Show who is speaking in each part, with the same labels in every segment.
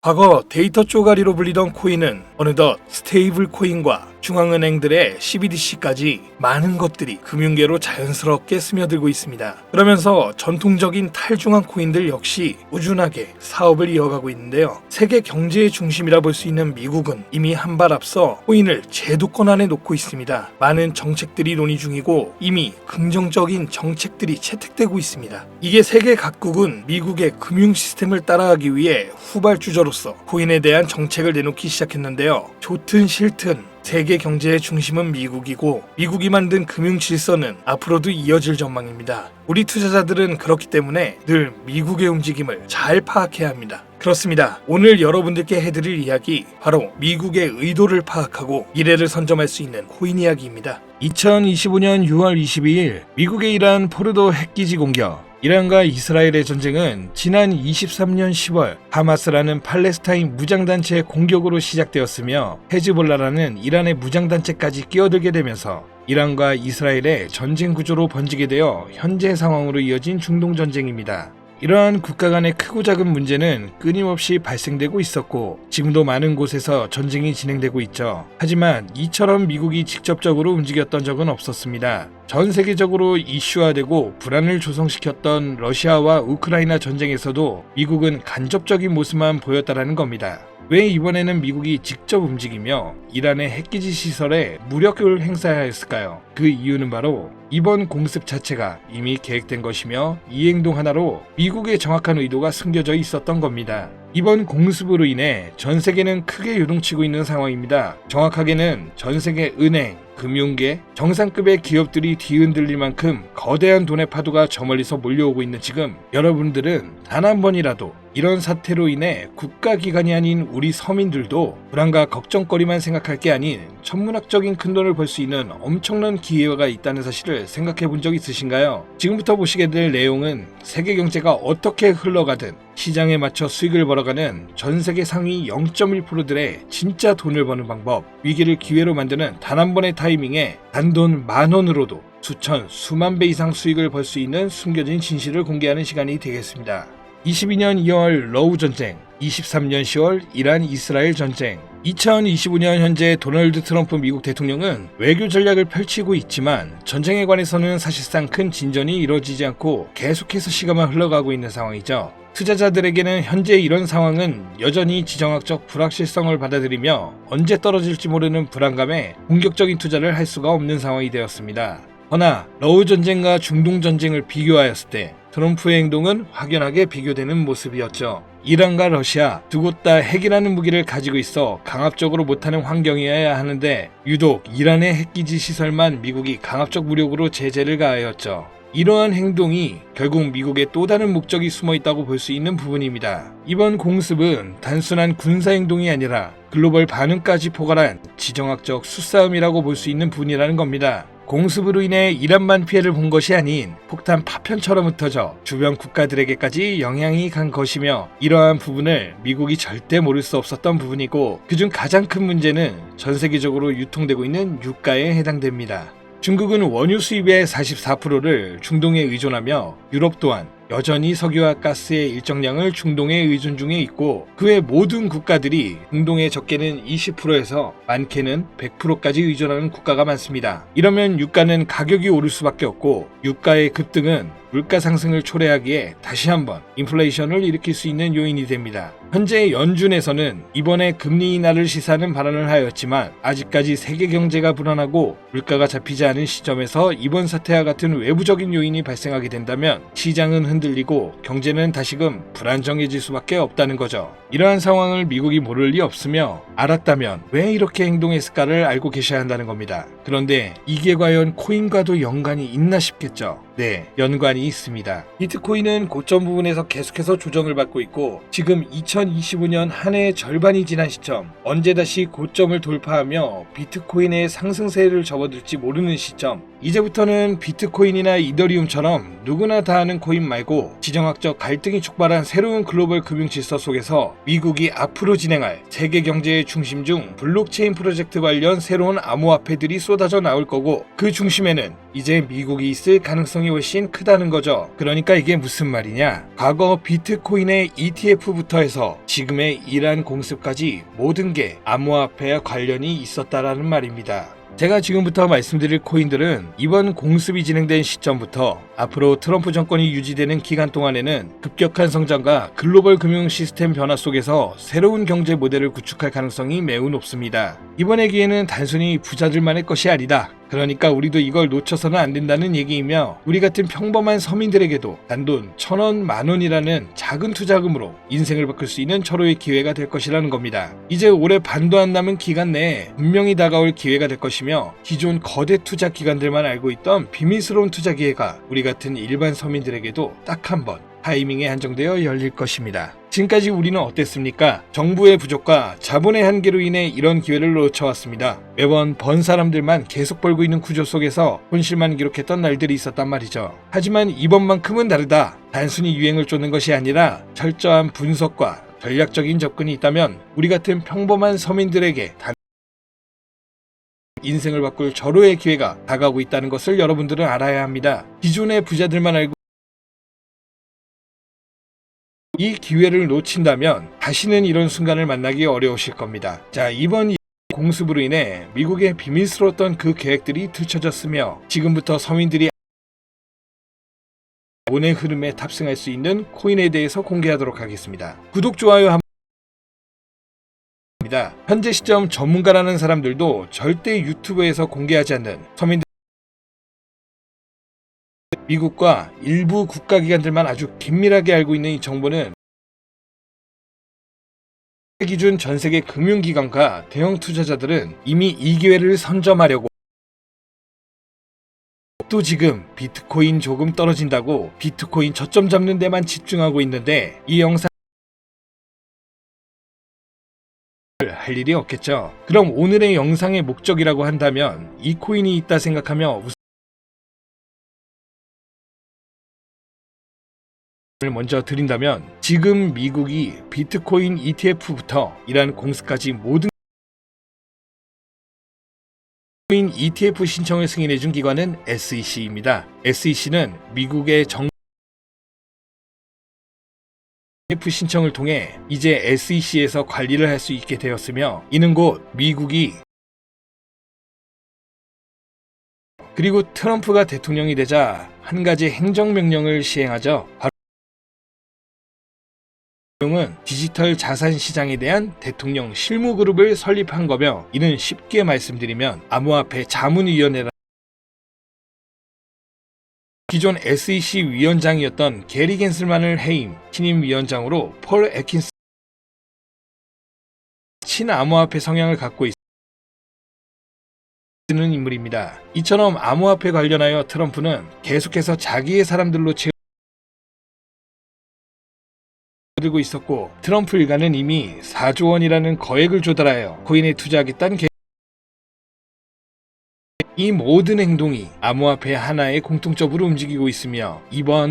Speaker 1: 과거 데이터 쪼가리로 불리던 코인은 어느덧 스테이블 코인과 중앙은행들의 CBDC까지 많은 것들이 금융계로 자연스럽게 스며들고 있습니다. 그러면서 전통적인 탈중앙 코인들 역시 꾸준하게 사업을 이어가고 있는데요. 세계 경제의 중심이라 볼 수 있는 미국은 이미 한 발 앞서 코인을 제도권 안에 놓고 있습니다. 많은 정책들이 논의 중이고 이미 긍정적인 정책들이 채택되고 있습니다. 이게 세계 각국은 미국의 금융 시스템을 따라가기 위해 후발주자로서 코인에 대한 정책을 내놓기 시작했는데요. 좋든 싫든 세계 경제의 중심은 미국이고 미국이 만든 금융 질서는 앞으로도 이어질 전망입니다. 우리 투자자들은 그렇기 때문에 늘 미국의 움직임을 잘 파악해야 합니다. 그렇습니다. 오늘 여러분들께 해드릴 이야기 바로 미국의 의도를 파악하고 미래를 선점할 수 있는 코인 이야기입니다. 2025년 6월 22일 미국의 이란 포르도 핵기지 공격. 이란과 이스라엘의 전쟁은 지난 23년 10월 하마스라는 팔레스타인 무장단체의 공격으로 시작되었으며 헤즈볼라라는 이란의 무장단체까지 끼어들게 되면서 이란과 이스라엘의 전쟁 구조로 번지게 되어 현재 상황으로 이어진 중동전쟁입니다. 이러한 국가 간의 크고 작은 문제는 끊임없이 발생되고 있었고 지금도 많은 곳에서 전쟁이 진행되고 있죠. 하지만 이처럼 미국이 직접적으로 움직였던 적은 없었습니다. 전 세계적으로 이슈화되고 불안을 조성시켰던 러시아와 우크라이나 전쟁에서도 미국은 간접적인 모습만 보였다라는 겁니다. 왜 이번에는 미국이 직접 움직이며 이란의 핵기지 시설에 무력을 행사해야 했을까요? 그 이유는 바로 이번 공습 자체가 이미 계획된 것이며 이 행동 하나로 미국의 정확한 의도가 숨겨져 있었던 겁니다. 이번 공습으로 인해 전 세계는 크게 요동치고 있는 상황입니다. 정확하게는 전 세계 은행, 금융계, 정상급의 기업들이 뒤흔들릴 만큼 거대한 돈의 파도가 저 멀리서 몰려오고 있는 지금 여러분들은 단 한 번이라도 이런 사태로 인해 국가기관이 아닌 우리 서민들도 불안과 걱정거리만 생각할 게 아닌 천문학적인 큰돈을 벌 수 있는 엄청난 기회가 있다는 사실을 생각해 본 적 있으신가요? 지금부터 보시게 될 내용은 세계 경제가 어떻게 흘러가든 시장에 맞춰 수익을 벌어가는 전 세계 상위 0.1%들의 진짜 돈을 버는 방법, 위기를 기회로 만드는 단 한 번의 타이밍에 단돈 10,000원으로도 수천, 수만 배 이상 수익을 벌 수 있는 숨겨진 진실을 공개하는 시간이 되겠습니다. 22년 2월 러우 전쟁, 23년 10월 이란 이스라엘 전쟁, 2025년 현재 도널드 트럼프 미국 대통령은 외교 전략을 펼치고 있지만 전쟁에 관해서는 사실상 큰 진전이 이루어지지 않고 계속해서 시간만 흘러가고 있는 상황이죠. 투자자들에게는 현재 이런 상황은 여전히 지정학적 불확실성을 받아들이며 언제 떨어질지 모르는 불안감에 공격적인 투자를 할 수가 없는 상황이 되었습니다. 허나 러우 전쟁과 중동 전쟁을 비교하였을 때 트럼프의 행동은 확연하게 비교되는 모습이었죠. 이란과 러시아 두 곳 다 핵이라는 무기를 가지고 있어 강압적으로 못하는 환경이어야 하는데 유독 이란의 핵기지 시설만 미국이 강압적 무력으로 제재를 가하였죠. 이러한 행동이 결국 미국의 또 다른 목적이 숨어 있다고 볼 수 있는 부분입니다. 이번 공습은 단순한 군사행동이 아니라 글로벌 반응까지 포괄한 지정학적 수싸움이라고 볼 수 있는 부분이라는 겁니다. 공습으로 인해 이란만 피해를 본 것이 아닌 폭탄 파편처럼 흩어져 주변 국가들에게까지 영향이 간 것이며 이러한 부분을 미국이 절대 모를 수 없었던 부분이고 그중 가장 큰 문제는 전 세계적으로 유통되고 있는 유가에 해당됩니다. 중국은 원유 수입의 44%를 중동에 의존하며 유럽 또한 여전히 석유와 가스의 일정량을 중동에 의존 중에 있고 그 외 모든 국가들이 중동의 적게는 20%에서 많게는 100%까지 의존하는 국가가 많습니다. 이러면 유가는 가격이 오를 수밖에 없고 유가의 급등은 물가 상승을 초래하기에 다시 한번 인플레이션을 일으킬 수 있는 요인이 됩니다. 현재 연준에서는 이번에 금리 인하를 시사하는 발언을 하였지만 아직까지 세계 경제가 불안하고 물가가 잡히지 않은 시점에서 이번 사태와 같은 외부적인 요인이 발생하게 된다면 시장은 흔들리고 경제는 다시금 불안정해질 수밖에 없다는 거죠. 이러한 상황을 미국이 모를 리 없으며 알았다면 왜 이렇게 행동했을까를 알고 계셔야 한다는 겁니다. 그런데 이게 과연 코인과도 연관이 있나 싶겠죠. 네, 연관이 있습니다. 비트코인은 고점 부분에서 계속해서 조정을 받고 있고 지금 2025년 한 해의 절반이 지난 시점, 언제 다시 고점을 돌파하며 비트코인의 상승세를 접어들지 모르는 시점, 이제부터는 비트코인이나 이더리움처럼 누구나 다 아는 코인 말고 지정학적 갈등이 촉발한 새로운 글로벌 금융 질서 속에서 미국이 앞으로 진행할 세계 경제의 중심 중 블록체인 프로젝트 관련 새로운 암호화폐들이 쏟아져 나올 거고, 그 중심에는 이제 미국이 있을 가능성이 훨씬 크다는 거죠. 그러니까 이게 무슨 말이냐? 과거 비트코인의 ETF부터 해서 지금의 이란 공습까지 모든 게 암호화폐와 관련이 있었다라는 말입니다. 제가 지금부터 말씀드릴 코인들은 이번 공습이 진행된 시점부터 앞으로 트럼프 정권이 유지되는 기간 동안에는 급격한 성장과 글로벌 금융 시스템 변화 속에서 새로운 경제 모델을 구축할 가능성이 매우 높습니다. 이번의 기회는 단순히 부자들만의 것이 아니다. 그러니까 우리도 이걸 놓쳐서는 안 된다는 얘기이며, 우리 같은 평범한 서민들에게도 단돈 1,000원, 10,000원이라는 작은 투자금으로 인생을 바꿀 수 있는 절호의 기회가 될 것이라는 겁니다. 이제 올해 반도 안 남은 기간 내에 분명히 다가올 기회가 될 것이며, 기존 거대 투자 기관들만 알고 있던 비밀스러운 투자 기회가 우리 같은 일반 서민들에게도 딱 한 번 타이밍에 한정되어 열릴 것입니다. 지금까지 우리는 어땠습니까? 정부의 부족과 자본의 한계로 인해 이런 기회를 놓쳐왔습니다. 매번 번 사람들만 계속 벌고 있는 구조 속에서 손실만 기록했던 날들이 있었단 말이죠. 하지만 이번만큼은 다르다. 단순히 유행을 쫓는 것이 아니라 철저한 분석과 전략적인 접근이 있다면 우리 같은 평범한 서민들에게 인생을 바꿀 절호의 기회가 다가오고 있다는 것을 여러분들은 알아야 합니다. 기존의 부자들만 알고 이 기회를 놓친다면 다시는 이런 순간을 만나기 어려우실 겁니다. 자, 이번 공습으로 인해 미국의 비밀스러웠던 그 계획들이 들춰졌으며, 지금부터 서민들이 돈의 흐름에 탑승할 수 있는 코인에 대해서 공개하도록 하겠습니다. 구독, 좋아요 한번. 현재 시점 전문가라는 사람들도 절대 유튜브에서 공개하지 않는 서민들, 미국과 일부 국가기관들만 아주 긴밀하게 알고 있는 이 정보는 기준 전세계 금융기관과 대형 투자자들은 이미 이 기회를 선점하려고, 또 지금 비트코인 조금 떨어진다고 비트코인 저점 잡는 데만 집중하고 있는데, 이 영상 할 일이 없겠죠. 그럼 오늘의 영상의 목적이라고 한다면 이 코인이 있다 생각하며 먼저 드린다면, 지금 미국이 비트코인 ETF부터 이란 공습까지 모든 코인 ETF 신청을 승인해준 기관은 SEC입니다. SEC는 미국의 ETF 신청을 통해 이제 SEC에서 관리를 할 수 있게 되었으며, 이는 곧 미국이, 그리고 트럼프가 대통령이 되자 한 가지 행정명령을 시행하죠. 바로 은 디지털 자산 시장에 대한 대통령 실무그룹을 설립한 거며, 이는 쉽게 말씀드리면 암호화폐 자문위원회라, 기존 SEC 위원장이었던 게리 겐슬만을 해임 신임 위원장으로 폴 애킨스, 친암호화폐 성향을 갖고 있는 인물입니다. 이처럼 암호화폐 관련하여 트럼프는 계속해서 자기의 사람들로 들고 있었고, 트럼프 일가는 이미 4조 원이라는 거액을 조달하여 코인에 투자하겠다는 이 모든 행동이 암호화폐 하나의 공통적으로 움직이고 있으며, 이번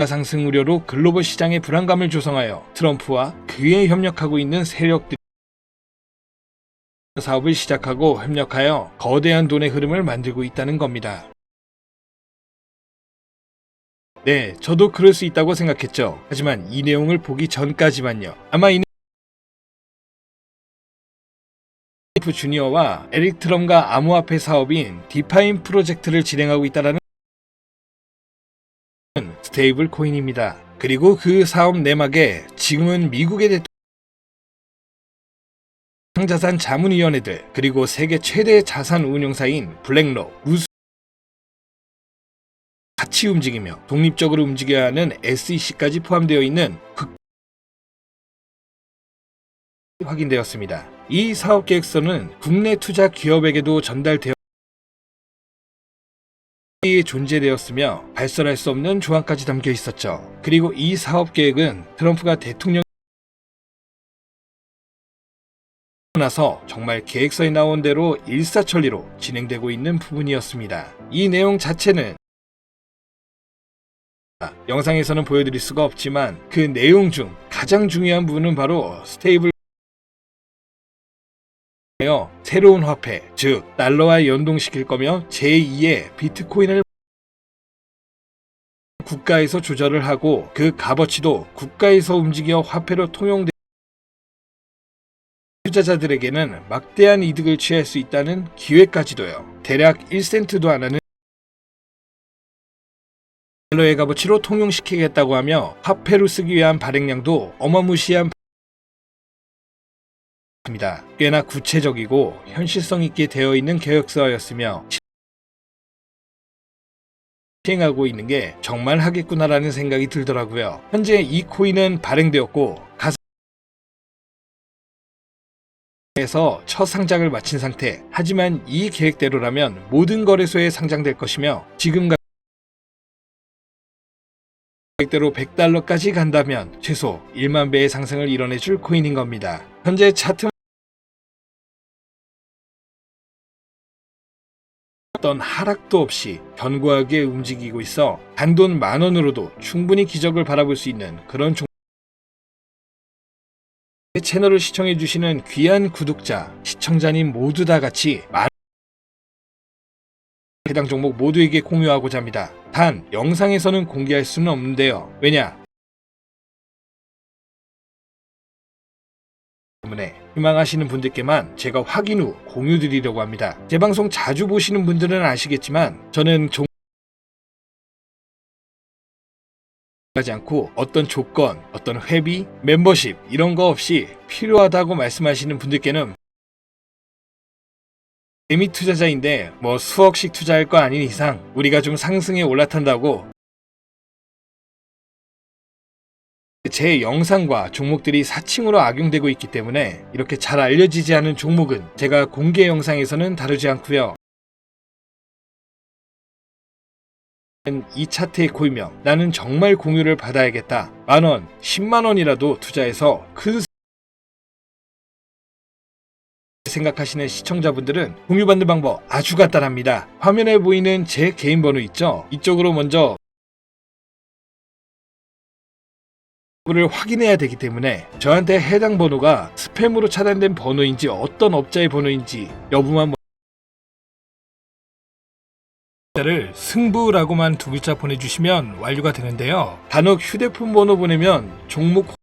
Speaker 1: 상승 우려로 글로벌 시장의 불안감을 조성하여 트럼프와 그에 협력하고 있는 세력들이 사업을 시작하고 협력하여 거대한 돈의 흐름을 만들고 있다는 겁니다. 네, 저도 그럴 수 있다고 생각했죠. 하지만 이 내용을 보기 전까지만요. 아마 이 주니어와 에릭 트럼과 암호화폐 사업인 디파인 프로젝트를 진행하고 있다는 스테이블 코인입니다. 그리고 그 사업 내막에 지금은 미국의 자산 자문위원회들, 그리고 세계 최대 자산 운용사인 블랙록, 같이 움직이며 독립적으로 움직여야 하는 SEC까지 포함되어 있는 확인되었습니다. 이 사업 계획서는 국내 투자 기업에게도 전달되어 존재되었으며 발설할 수 없는 조항까지 담겨 있었죠. 그리고 이 사업 계획은 트럼프가 대통령 나서 정말 계획서에 나온 대로 일사천리로 진행되고 있는 부분이었습니다. 이 내용 자체는 영상에서는 보여드릴 수가 없지만 그 내용 중 가장 중요한 부분은 바로 스테이블 새로운 화폐, 즉 달러와 연동시킬 거며 제2의 비트코인을 국가에서 조절을 하고 그 값어치도 국가에서 움직여 화폐로 통용되는 투자자들에게는 막대한 이득을 취할 수 있다는 기회까지도요. 대략 1센트도 안 하는 달러의 값어치로 통용시키겠다고 하며 화폐로 쓰기 위한 발행량도 어마무시한 입니다. 꽤나 구체적이고 현실성 있게 되어 있는 계획서였으며 시행하고 있는 게 정말 하겠구나라는 생각이 들더라고요. 현재 이 코인은 발행되었고 가상에서 첫 상장을 마친 상태. 하지만 이 계획대로라면 모든 거래소에 상장될 것이며 지금 계획대로 100달러까지 간다면 최소 1만 배의 상승을 이뤄내줄 코인인 겁니다. 현재 차트 어떤 하락도 없이 견고하게 움직이고 있어 단돈 10,000원으로도 충분히 기적을 바라볼 수 있는 그런 제 채널을 시청해주시는 귀한 구독자, 시청자님 모두 다 같이 해당 종목 모두에게 공유하고자 합니다. 단 영상에서는 공개할 수는 없는데요. 왜냐? 때문에 희망하시는 분들께만 제가 확인 후 공유드리려고 합니다. 제 방송 자주 보시는 분들은 아시겠지만 저는 하지 않고 어떤 조건, 어떤 회비, 멤버십 이런 거 없이 필요하다고 말씀하시는 분들께는 재미 투자자인데 뭐 수억씩 투자할 거 아닌 이상 우리가 좀 상승에 올라탄다고 제 영상과 종목들이 사칭으로 악용되고 있기 때문에 이렇게 잘 알려지지 않은 종목은 제가 공개 영상에서는 다루지 않고요. 이 차트의 코인명 나는 정말 공유를 받아야겠다. 10,000원, 100,000원이라도 투자해서 큰 생각하시는 시청자분들은 공유받는 방법 아주 간단합니다. 화면에 보이는 제 개인 번호 있죠? 이쪽으로 먼저 를 확인해야 되기 때문에 저한테 해당 번호가 스팸으로 차단된 번호인지 어떤 업자의 번호인지 여부만 를 승부라고만 2글자 보내주시면 완료가 되는데요. 간혹 휴대폰 번호 보내면 종목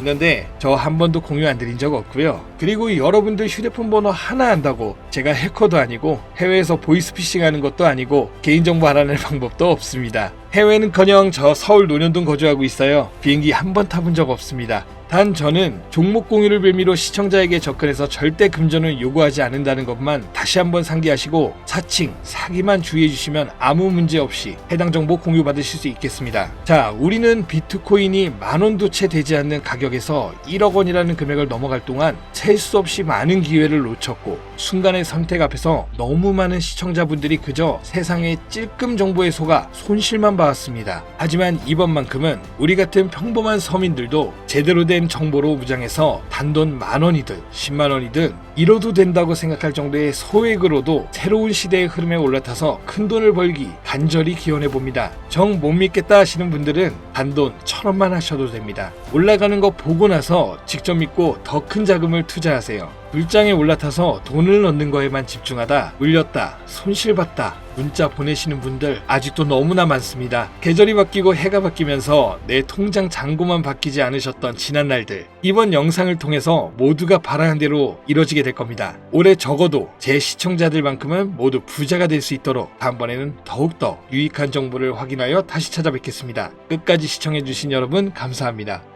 Speaker 1: 있는데 저 한 번도 공유 안 드린 적 없고요. 그리고 여러분들 휴대폰 번호 하나 안다고 제가 해커도 아니고 해외에서 보이스피싱 하는 것도 아니고 개인정보 알아낼 방법도 없습니다. 해외는커녕 저 서울 논현동 거주하고 있어요. 비행기 한 번 타본 적 없습니다. 단 저는 종목 공유를 빌미로 시청자에게 접근해서 절대 금전을 요구하지 않는다는 것만 다시 한번 상기하시고 사칭, 사기만 주의해 주시면 아무 문제 없이 해당 정보 공유 받으실 수 있겠습니다. 자, 우리는 비트코인이 10,000원도 채 되지 않는 가격에서 1억 원이라는 금액을 넘어갈 동안 셀 수 없이 많은 기회를 놓쳤고 순간의 선택 앞에서 너무 많은 시청자분들이 그저 세상의 찔끔 정보에 속아 손실만 봐왔습니다. 하지만 이번만큼은 우리 같은 평범한 서민들도 제대로 된 정보로 무장해서 단돈 10,000원이든 100,000원이든 잃어도 된다고 생각할 정도의 소액으로도 새로운 시대의 흐름에 올라타서 큰돈을 벌기 간절히 기원해봅니다. 정 못 믿겠다 하시는 분들은 단돈 1,000원만 하셔도 됩니다. 올라가는 거 보고 나서 직접 믿고 더 큰 자금을 투자하세요. 물장에 올라타서 돈을 넣는 거에만 집중하다 물렸다, 손실봤다 문자 보내시는 분들 아직도 너무나 많습니다. 계절이 바뀌고 해가 바뀌면서 내 통장 잔고만 바뀌지 않으셨던 지난 날들 이번 영상을 통해서 모두가 바라는 대로 이뤄지게 될 겁니다. 올해 적어도 제 시청자들만큼은 모두 부자가 될 수 있도록 다음번에는 더욱더 유익한 정보를 확인하여 다시 찾아뵙겠습니다. 끝까지 시청해주신 여러분 감사합니다.